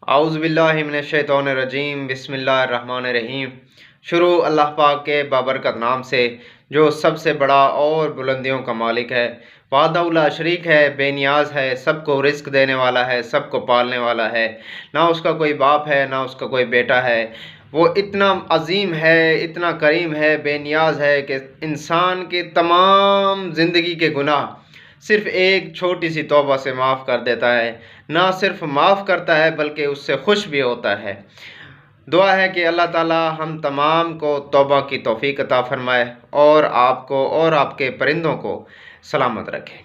आउज़ुबिल्लाहिमिनश्शैतानिर्रजीम बिस्मिल्लाहिर्रहमानिर्रहीम। शुरू अल्लाह पाक के बाबरकत नाम से जो सबसे बड़ा और बुलंदियों का मालिक है। वाहदहुल्ला शरीक है, बेनियाज है, सबको रिस्क देने वाला है, सबको पालने वाला है। ना उसका कोई बाप है, ना उसका कोई बेटा है। वो इतना अजीम है, इतना करीम है, बेनियाज है कि इंसान के तमाम ज़िंदगी के गुनाह सिर्फ़ एक छोटी सी तौबा से माफ़ कर देता है। ना सिर्फ माफ़ करता है बल्कि उससे खुश भी होता है। दुआ है कि अल्लाह ताला हम तमाम को तौबा की तौफ़ीक अता फ़रमाए और आपको और आपके परिंदों को सलामत रखे।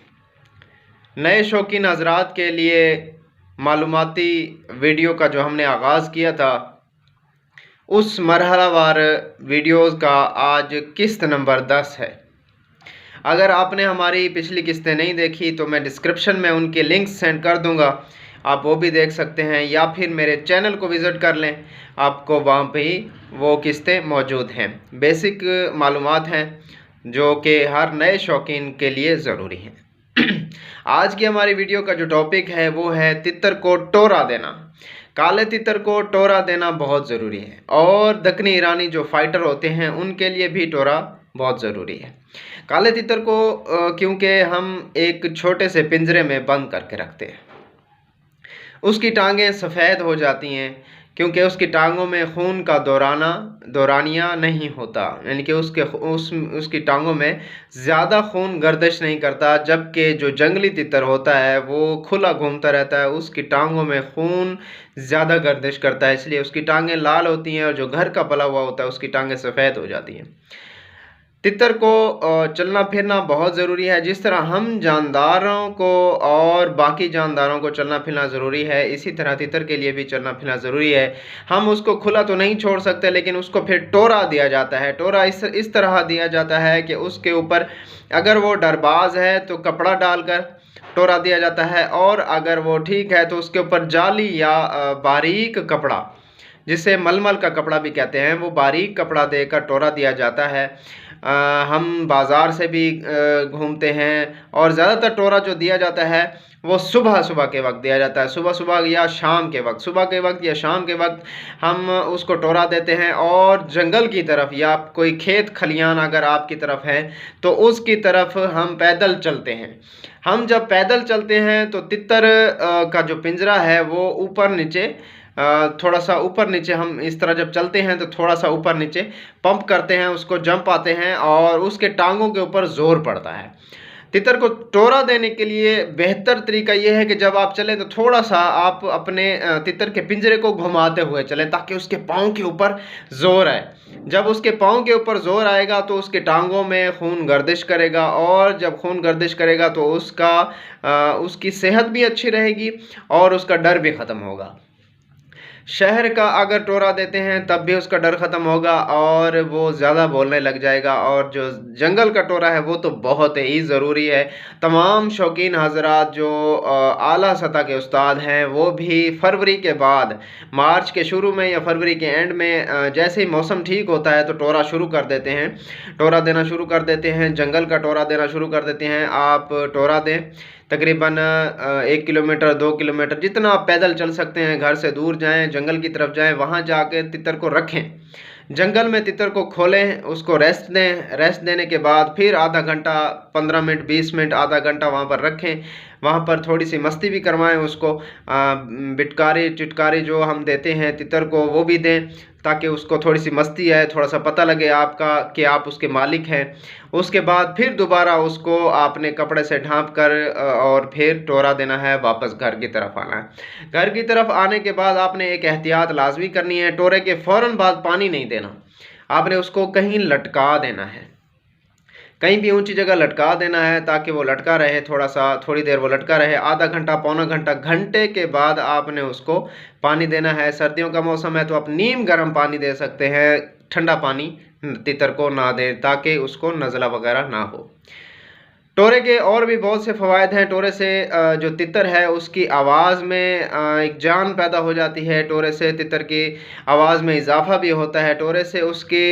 नए शौकीन हज़रात के लिए मालूमाती वीडियो का जो हमने आगाज़ किया था, उस मरहलावार वीडियोज़ का आज किस्त नंबर 10 है। अगर आपने हमारी पिछली किस्तें नहीं देखी तो मैं डिस्क्रिप्शन में उनके लिंक्स सेंड कर दूंगा, आप वो भी देख सकते हैं, या फिर मेरे चैनल को विज़िट कर लें, आपको वहाँ पे ही वो किस्तें मौजूद हैं। बेसिक मालूमात हैं जो कि हर नए शौकीन के लिए ज़रूरी हैं। आज की हमारी वीडियो का जो टॉपिक है वो है तितर को टोरा देना। काले तितर को टोरा देना बहुत ज़रूरी है और दक्कनी ईरानी जो फाइटर होते हैं उनके लिए भी टोरा बहुत ज़रूरी है। काले तितर को क्योंकि हम एक छोटे से पिंजरे में बंद करके रखते हैं, उसकी टांगें सफ़ेद हो जाती हैं क्योंकि उसकी टांगों में खून का दौरानिया नहीं होता, यानी कि उसकी टांगों में ज़्यादा खून गर्दिश नहीं करता। जबकि जो जंगली तितर होता है वो खुला घूमता रहता है, उसकी टांगों में खून ज़्यादा गर्दिश करता है, इसलिए उसकी टांगें लाल होती हैं और जो घर का पला हुआ होता है उसकी टांगें सफ़ेद हो जाती हैं। तितर को चलना फिरना बहुत ज़रूरी है। जिस तरह हम जानदारों को और बाकी जानदारों को चलना फिरना ज़रूरी है, इसी तरह तितर के लिए भी चलना फिरना ज़रूरी है। हम उसको खुला तो नहीं छोड़ सकते, लेकिन उसको फिर टोरा दिया जाता है। टोरा इस तरह दिया जाता है कि उसके ऊपर अगर वो डरबाज है तो कपड़ा डालकर टोरा दिया जाता है, और अगर वो ठीक है तो उसके ऊपर जाली या बारीक कपड़ा, जिसे मलमल का कपड़ा भी कहते हैं, वो बारीक कपड़ा देकर टोरा दिया जाता है। हम बाज़ार से भी घूमते हैं, और ज़्यादातर टोरा जो दिया जाता है वो सुबह के वक्त दिया जाता है। सुबह या शाम के वक्त, सुबह के वक्त या शाम के वक्त हम उसको टोरा देते हैं। और जंगल की तरफ या कोई खेत खलियान अगर आपकी तरफ है तो उसकी तरफ हम पैदल चलते हैं। हम जब पैदल चलते हैं तो तितर का जो पिंजरा है वो ऊपर नीचे, थोड़ा सा ऊपर नीचे, हम इस तरह जब चलते हैं तो थोड़ा सा ऊपर नीचे पंप करते हैं, उसको जंप आते हैं और उसके टांगों के ऊपर ज़ोर पड़ता है। तितर को टोरा देने के लिए बेहतर तरीका ये है कि जब आप चलें तो थोड़ा सा आप अपने तितर के पिंजरे को घुमाते हुए चलें, ताकि उसके पाँव के ऊपर ज़ोर आए। जब उसके पाँव के ऊपर ज़ोर आएगा तो उसके टांगों में खून गर्दिश करेगा, और जब खून गर्दिश करेगा तो उसकी सेहत भी अच्छी रहेगी और उसका डर भी ख़त्म होगा। शहर का अगर टोरा देते हैं तब भी उसका डर ख़त्म होगा और वो ज़्यादा बोलने लग जाएगा। और जो जंगल का टोरा है वो तो बहुत ही ज़रूरी है। तमाम शौकीन हज़रात जो आला सतह के उस्ताद हैं वो भी फरवरी के बाद, मार्च के शुरू में या फरवरी के एंड में, जैसे ही मौसम ठीक होता है तो टोरा शुरू कर देते हैं, टोरा देना शुरू कर देते हैं, जंगल का टोरा देना शुरू कर देते हैं। आप टोरा दें तकरीबन 1 किलोमीटर 2 किलोमीटर, जितना आप पैदल चल सकते हैं, घर से दूर जाएं, जंगल की तरफ जाएं, वहाँ जाके तितर को रखें। जंगल में तितर को खोलें, उसको रेस्ट दें। रेस्ट देने के बाद फिर आधा घंटा, 15 मिनट, 20 मिनट, आधा घंटा वहाँ पर रखें। वहाँ पर थोड़ी सी मस्ती भी करवाएं उसको। बिटकारी चिटकारी जो हम देते हैं तितर को वो भी दें, ताकि उसको थोड़ी सी मस्ती आए, थोड़ा सा पता लगे आपका कि आप उसके मालिक हैं। उसके बाद फिर दोबारा उसको आपने कपड़े से ढाँप कर और फिर टोरा देना है, वापस घर की तरफ आना है। घर की तरफ आने के बाद आपने एक एहतियात लाजमी करनी है, टोरे के फ़ौरन बाद पानी नहीं देना, आपने उसको कहीं लटका देना है, कहीं भी ऊंची जगह लटका देना है, ताकि वो लटका रहे, थोड़ी देर वो लटका रहे, आधा घंटा, पौना घंटा, घंटे के बाद आपने उसको पानी देना है। सर्दियों का मौसम है तो आप नीम गर्म पानी दे सकते हैं, ठंडा पानी तितर को ना दें ताकि उसको नज़ला वगैरह ना हो। टोरे के और भी बहुत से फ़वायद हैं। टोरे से जो तितर है उसकी आवाज़ में एक जान पैदा हो जाती है, टोरे से तितर की आवाज़ में इजाफ़ा भी होता है, टोरे से उसकी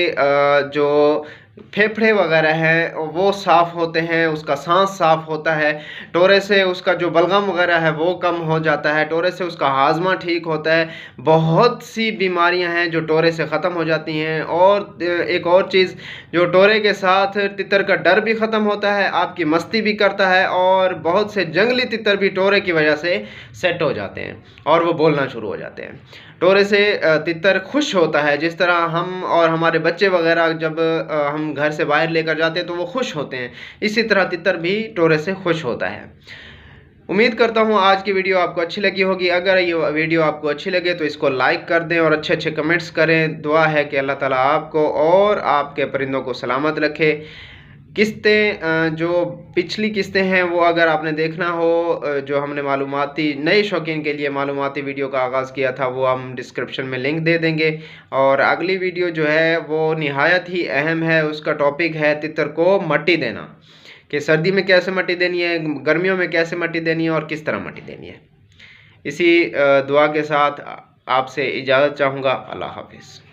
जो फेफड़े वगैरह हैं वो साफ़ होते हैं, उसका सांस साफ़ होता है। टोरे से उसका जो बलगम वगैरह है वो कम हो जाता है, टोरे से उसका हाजमा ठीक होता है। बहुत सी बीमारियां हैं जो टोरे से ख़त्म हो जाती हैं। और एक और चीज़, जो टोरे के साथ तितर का डर भी ख़त्म होता है, आपकी मस्ती भी करता है। और बहुत से जंगली तितर भी टोरे की वजह से सेट हो जाते हैं और वो बोलना शुरू हो जाते हैं। टोरे से तितर खुश होता है, जिस तरह हम और हमारे बच्चे वगैरह जब हम घर से बाहर लेकर जाते हैं तो वो खुश होते हैं, इसी तरह तितर भी टोरे से खुश होता है। उम्मीद करता हूँ आज की वीडियो आपको अच्छी लगी होगी। अगर ये वीडियो आपको अच्छी लगे तो इसको लाइक कर दें और अच्छे अच्छे कमेंट्स करें। दुआ है कि अल्लाह ताला आपको और आपके परिंदों को सलामत रखे। किस्तें जो पिछली किस्तें हैं वो अगर आपने देखना हो, जो हमने मालूमाती नए शौकीन के लिए मालूमाती वीडियो का आगाज़ किया था, वो हम डिस्क्रिप्शन में लिंक दे देंगे। और अगली वीडियो जो है वो निहायत ही अहम है, उसका टॉपिक है तितर को मट्टी देना, कि सर्दी में कैसे मट्टी देनी है, गर्मियों में कैसे मट्टी देनी है और किस तरह मट्टी देनी है। इसी दुआ के साथ आपसे इजाज़त चाहूँगा। अल्लाह हाफ़िज़।